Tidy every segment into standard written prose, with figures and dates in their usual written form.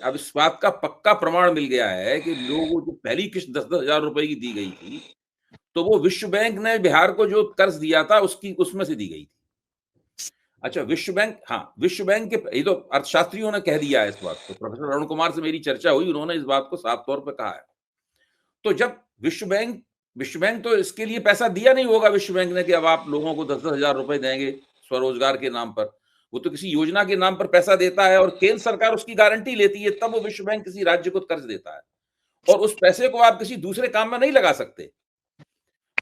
अब इस बात का पक्का प्रमाण मिल गया है कि लोगों को जो पहली किश्त 10-10 हज़ार रुपए की दी गई थी, तो वो विश्व बैंक ने बिहार को जो कर्ज दिया था उसकी उसमें से दी गई थी। अच्छा, विश्व बैंक, हाँ, विश्व बैंक के, ये तो अर्थशास्त्रियों ने कह दिया है इस बात को। प्रोफेसर अरुण कुमार से मेरी चर्चा हुई, उन्होंने इस बात को साफ तौर पे कहा है। तो जब विश्व बैंक तो इसके लिए पैसा दिया नहीं होगा विश्व बैंक ने कि अब आप लोगों को 10-10 हज़ार रुपए देंगे स्वरोजगार के नाम पर। वो तो किसी योजना के नाम पर पैसा देता है और केंद्र सरकार उसकी गारंटी लेती है, तब वो विश्व बैंक किसी राज्य को कर्ज देता है। और उस पैसे को आप किसी दूसरे काम में नहीं लगा सकते।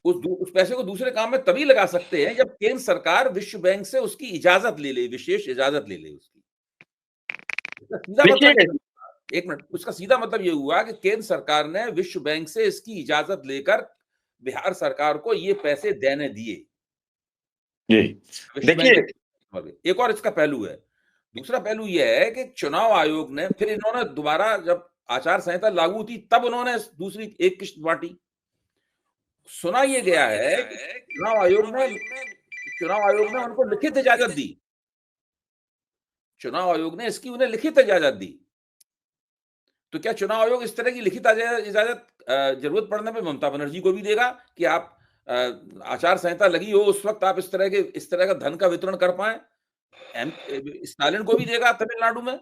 उस पैसे को दूसरे काम में तभी लगा सकते हैं जब केंद्र सरकार विश्व बैंक से उसकी इजाजत ले ले, विशेष इजाजत ले ले उसकी। इसका सीधा मतलब देखिए, ये हुआ, एक मिनट, उसका सीधा मतलब ये हुआ कि केंद्र सरकार ने विश्व बैंक से इसकी इजाजत लेकर बिहार सरकार को ये पैसे देने दिए। जी विश्व बैंक देखिए, के एक और इसका पहलू है। दूसरा पहलू यह है कि चुनाव आयोग ने फिर इन्होंने दोबारा जब आचार संहिता लागू थी तब उन्होंने दूसरी एक किश्त बांटी। सुना ये गया है कि चुनाव आयोग ने उनको लिखित इजाजत दी। चुनाव आयोग ने इसकी उन्हें लिखित इजाजत दी। तो क्या चुनाव आयोग इस तरह की लिखित इजाजत जरूरत पड़ने पे ममता बनर्जी को भी देगा कि आप आचार संहिता लगी हो उस वक्त आप इस तरह का धन का वितरण कर पाए? स्टालिन को भी देगा तमिलनाडु में?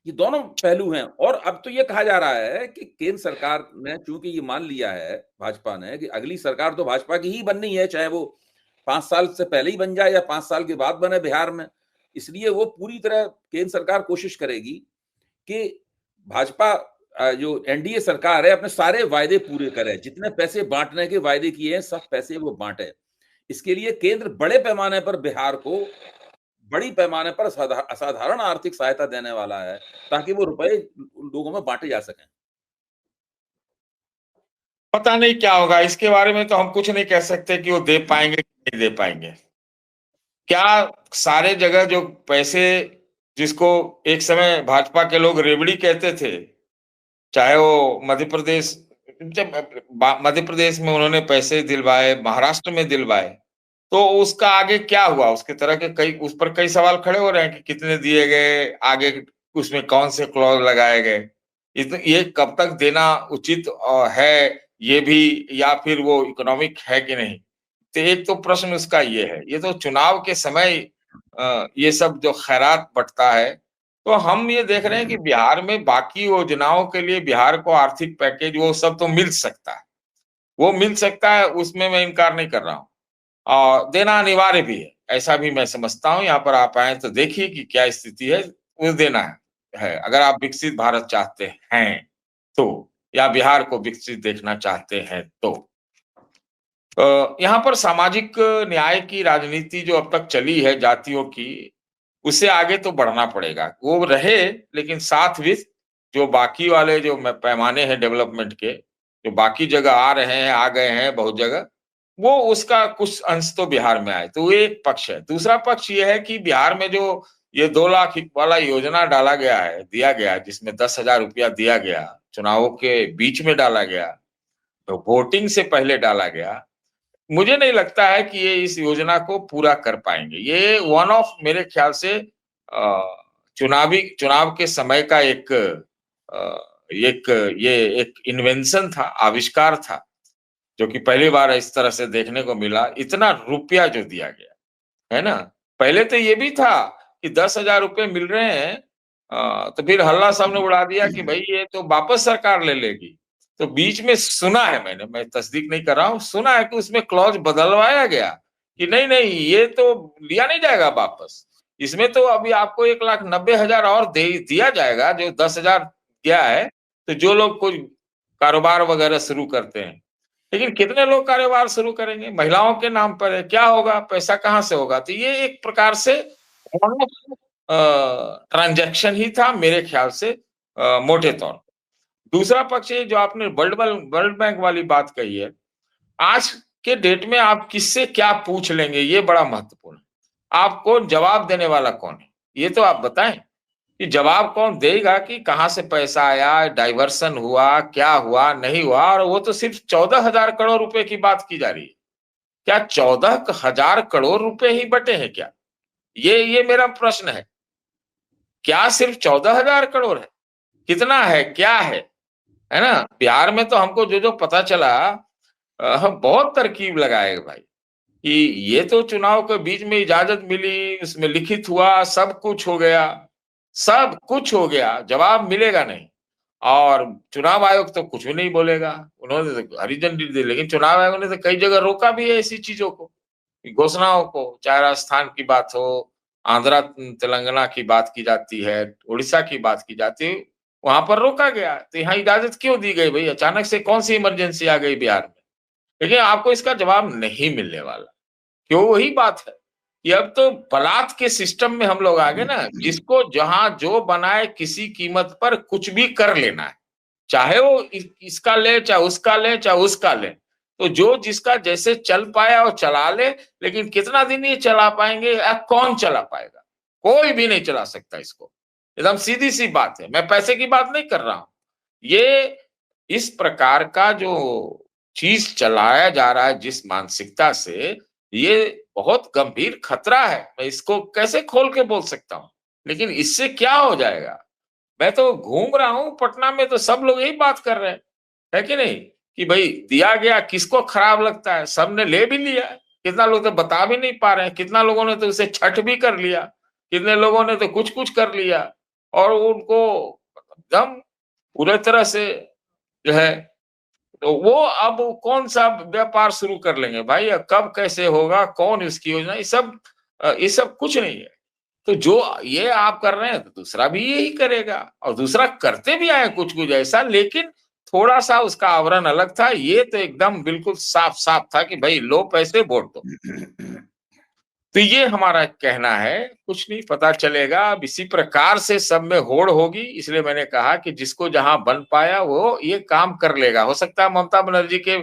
ये दोनों पहलू हैं। और अब तो ये कहा जा रहा है कि केंद्र सरकार ने चूंकि ये मान लिया है भाजपा ने कि अगली सरकार तो भाजपा की ही बननी है, चाहे वो 5 साल से पहले ही बन जाए या 5 साल के बाद बने बिहार में। इसलिए वो पूरी तरह केंद्र सरकार कोशिश करेगी कि भाजपा जो एनडीए सरकार है अपने सारे वायदे पूरे करे, जितने पैसे बांटने के वायदे किए हैं सब पैसे वो बांटे। इसके लिए केंद्र बड़े पैमाने पर बिहार को बड़ी पैमाने पर असाधारण आर्थिक सहायता देने वाला है ताकि वो रुपए लोगों में बांटे जा सकें। पता नहीं क्या होगा इसके बारे में, तो हम कुछ नहीं कह सकते कि वो दे पाएंगे कि नहीं दे पाएंगे। क्या सारे जगह जो पैसे, जिसको एक समय भाजपा के लोग रेवड़ी कहते थे, चाहे वो मध्य प्रदेश, जब मध्य प्रदेश में उन्होंने पैसे दिलवाए, महाराष्ट्र में दिलवाए, तो उसका आगे क्या हुआ? उसके तरह के उस पर कई सवाल खड़े हो रहे हैं कि कितने दिए गए, आगे उसमें कौन से क्लॉज लगाए गए, ये कब तक देना उचित है, ये भी, या फिर वो इकोनॉमिक है कि नहीं। तो एक तो प्रश्न उसका ये है। ये तो चुनाव के समय ये सब जो खैरात बंटता है, तो हम ये देख रहे हैं कि बिहार में बाकी योजनाओं के लिए बिहार को आर्थिक पैकेज वो सब तो मिल सकता है, वो मिल सकता है, उसमें मैं इनकार नहीं कर रहा हूँ, और देना अनिवार्य भी है, ऐसा भी मैं समझता हूँ। यहाँ पर आप आए तो देखिए कि क्या स्थिति है, वो देना है अगर आप विकसित भारत चाहते हैं तो, या बिहार को विकसित देखना चाहते हैं तो। यहाँ पर सामाजिक न्याय की राजनीति जो अब तक चली है जातियों की, उससे आगे तो बढ़ना पड़ेगा। वो रहे, लेकिन साथ भी जो बाकी वाले जो पैमाने हैं डेवलपमेंट के, जो बाकी जगह आ रहे हैं, आ गए हैं बहुत जगह, वो उसका कुछ अंश तो बिहार में आए, तो वो एक पक्ष है। दूसरा पक्ष ये है कि बिहार में जो ये 2 लाख वाला योजना डाला गया है, दिया गया, जिसमें 10,000 रुपया दिया गया, चुनावों के बीच में डाला गया, तो वोटिंग से पहले डाला गया, मुझे नहीं लगता है कि ये इस योजना को पूरा कर पाएंगे। ये वन ऑफ, मेरे ख्याल से चुनाव के समय का ये एक इन्वेंशन था, आविष्कार था, जो कि पहली बार इस तरह से देखने को मिला। इतना रुपया जो दिया गया है ना, पहले तो ये भी था कि 10,000 रुपए मिल रहे हैं, तो फिर हल्ला सबने उड़ा दिया कि भाई ये तो वापस सरकार ले लेगी। तो बीच में सुना है, मैं तस्दीक नहीं कर रहा हूँ, सुना है कि उसमें क्लॉज बदलवाया गया कि नहीं नहीं, ये तो लिया नहीं जाएगा वापस, इसमें तो अभी आपको 1,90,000 और दिया जाएगा, जो 10,000 गया है। तो जो लोग कोई कारोबार वगैरह शुरू करते हैं, लेकिन कितने लोग कारोबार शुरू करेंगे? महिलाओं के नाम पर है, क्या होगा, पैसा कहाँ से होगा? तो ये एक प्रकार से ट्रांजैक्शन ही था मेरे ख्याल से, मोटे तौर पर। दूसरा पक्ष है जो आपने वर्ल्ड बैंक वाली बात कही है, आज के डेट में आप किससे क्या पूछ लेंगे, ये बड़ा महत्वपूर्ण है। आपको जवाब देने वाला कौन है, ये तो आप बताएं कि जवाब कौन देगा कि कहां से पैसा आया, डाइवर्सन हुआ, क्या हुआ, नहीं हुआ। और वो तो सिर्फ 14,000 करोड़ रुपए की बात की जा रही है। क्या 14,000 करोड़ रुपए ही बटे हैं क्या? ये मेरा प्रश्न है। क्या सिर्फ 14,000 करोड़ है? कितना है, क्या है ना? बिहार में तो हमको जो जो पता चला, हम बहुत तरकीब लगाए भाई कि ये तो चुनाव के बीच में इजाजत मिली, उसमें लिखित हुआ, सब कुछ हो गया, सब कुछ हो गया, जवाब मिलेगा नहीं। और चुनाव आयोग तो कुछ भी नहीं बोलेगा, उन्होंने तो हरी झंडी दी, लेकिन चुनाव आयोग ने तो कई जगह रोका भी है ऐसी चीजों को, घोषणाओं को, चाहे राजस्थान की बात हो, आंध्रा तेलंगाना की बात की जाती है, उड़ीसा की बात की जाती है, वहां पर रोका गया। तो यहाँ इजाजत क्यों दी गई भाई? अचानक से कौन सी इमरजेंसी आ गई बिहार में? लेकिन आपको इसका जवाब नहीं मिलने वाला। क्यों? वही बात है कि अब तो बलात् के सिस्टम में हम लोग आ गए ना, जिसको जहां जो बनाए किसी कीमत पर कुछ भी कर लेना है, चाहे वो इसका ले, चाहे उसका ले, चाहे उसका ले। तो जो जिसका जैसे चल पाया वो चला ले, लेकिन कितना दिन ये चला पाएंगे या कौन चला पाएगा? कोई भी नहीं चला सकता इसको। एकदम सीधी सी बात है, मैं पैसे की बात नहीं कर रहा हूं। ये इस प्रकार का जो चीज चलाया जा रहा है जिस मानसिकता से, ये बहुत गंभीर खतरा है। मैं इसको कैसे खोल के बोल सकता हूं, लेकिन इससे क्या हो जाएगा? मैं तो घूम रहा हूँ पटना में, तो सब लोग यही बात कर रहे हैं, है कि नहीं? कि भाई दिया गया, किसको खराब लगता है? सबने ले भी लिया है। कितना लोग तो बता भी नहीं पा रहे हैं, कितना लोगों ने तो उसे छठ भी कर लिया, कितने लोगों ने तो कुछ कुछ कर लिया, और उनको एकदम पूरे तरह से जो है, तो वो अब कौन सा व्यापार शुरू कर लेंगे भाई? कब कैसे होगा, कौन इसकी योजना, ये सब कुछ नहीं है। तो जो ये आप कर रहे हैं, तो दूसरा भी यही करेगा, और दूसरा करते भी आए कुछ कुछ ऐसा, लेकिन थोड़ा सा उसका आवरण अलग था। ये तो एकदम बिल्कुल साफ साफ था कि भाई लो पैसे वोट दो। तो ये हमारा कहना है, कुछ नहीं पता चलेगा। अब इसी प्रकार से सब में होड़ होगी, इसलिए मैंने कहा कि जिसको जहां बन पाया वो ये काम कर लेगा। हो सकता है ममता बनर्जी के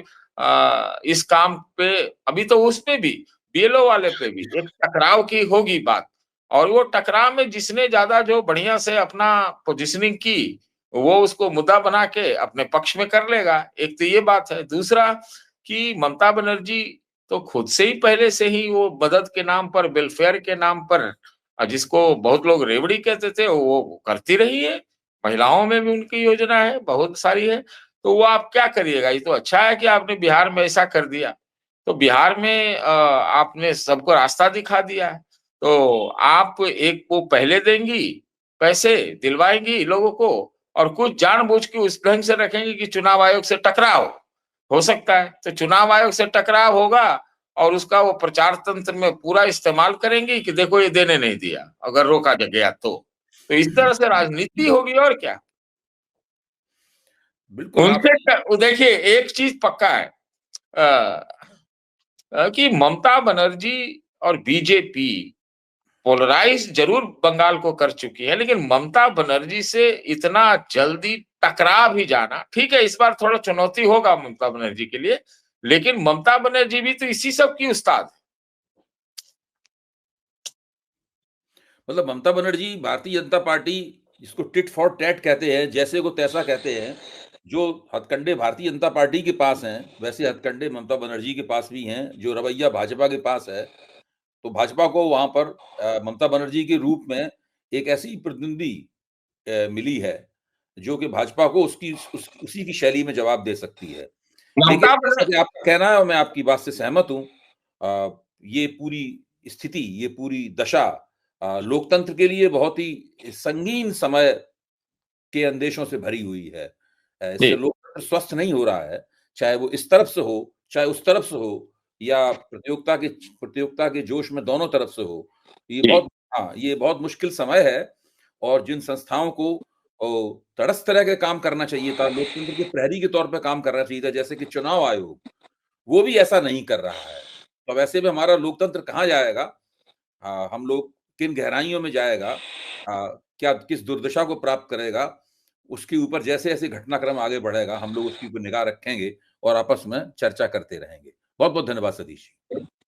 इस काम पे, अभी तो उस पे भी, बीएलओ वाले पे भी एक टकराव की होगी बात, और वो टकराव में जिसने ज्यादा जो बढ़िया से अपना पोजिशनिंग की, वो उसको मुद्दा बना के अपने पक्ष में कर लेगा। एक तो ये बात है। दूसरा कि ममता बनर्जी तो खुद से ही पहले से ही वो मदद के नाम पर, वेलफेयर के नाम पर, जिसको बहुत लोग रेवड़ी कहते थे, वो करती रही है। महिलाओं में भी उनकी योजना है, बहुत सारी है। तो वो आप क्या करिएगा? ये तो अच्छा है कि आपने बिहार में ऐसा कर दिया। तो बिहार में आपने सबको रास्ता दिखा दिया है। तो आप एक वो पहले देंगी, पैसे दिलवाएंगी लोगों को, और कुछ जानबूझ के उस ढंग से रखेंगे कि चुनाव आयोग से टकराव हो सकता है। तो चुनाव आयोग से टकराव होगा, और उसका वो प्रचार तंत्र में पूरा इस्तेमाल करेंगे कि देखो ये देने नहीं दिया, अगर रोका गया तो इस तरह से राजनीति होगी, और क्या। बिल्कुल आप उनसे देखिए एक चीज पक्का है, कि ममता बनर्जी और बीजेपी पोलराइज जरूर बंगाल को कर चुकी है, लेकिन ममता बनर्जी से इतना जल्दी टकरा भी जाना, ठीक है इस बार थोड़ा चुनौती होगा ममता बनर्जी के लिए, लेकिन ममता बनर्जी भी तो इसी सब की उस्ताद है। मतलब ममता बनर्जी भारतीय जनता पार्टी, जिसको टिट फॉर टैट कहते हैं, जैसे को तैसा कहते हैं, जो हथकंडे भारतीय जनता पार्टी के पास हैं, वैसे हथकंडे ममता बनर्जी के पास भी हैं। जो रवैया भाजपा के पास है, तो भाजपा को वहां पर ममता बनर्जी के रूप में एक ऐसी प्रतिनिधि मिली है, जो कि भाजपा को उसी की शैली में जवाब दे सकती है। लेकिन ममता जैसा कि आपका कहना है और मैं आपकी बात से सहमत हूँ, ये पूरी स्थिति, ये पूरी दशा लोकतंत्र के लिए बहुत ही संगीन समय के अंदेशों से भरी हुई है। इससे जी लोकतंत्र स्वस्थ नहीं हो रहा है, चाहे वो इस तरफ से हो, चाहे उस तरफ से हो, या प्रतियोगिता के जोश में दोनों तरफ से हो। ये जी बहुत ये बहुत मुश्किल समय है, और जिन संस्थाओं को तटस्थ तरह के काम करना चाहिए था, लोकतंत्र के प्रहरी के तौर पे काम करना चाहिए था, जैसे कि चुनाव आयोग, वो भी ऐसा नहीं कर रहा है। तो वैसे में हमारा लोकतंत्र कहाँ जाएगा? हम लोग किन गहराइयों में जाएगा? क्या किस दुर्दशा को प्राप्त करेगा? उसके ऊपर जैसे-जैसे घटनाक्रम आगे बढ़ेगा, हम लोग उसकी ऊपर निगाह रखेंगे और आपस में चर्चा करते रहेंगे। बहुत-बहुत धन्यवाद सतीश जी।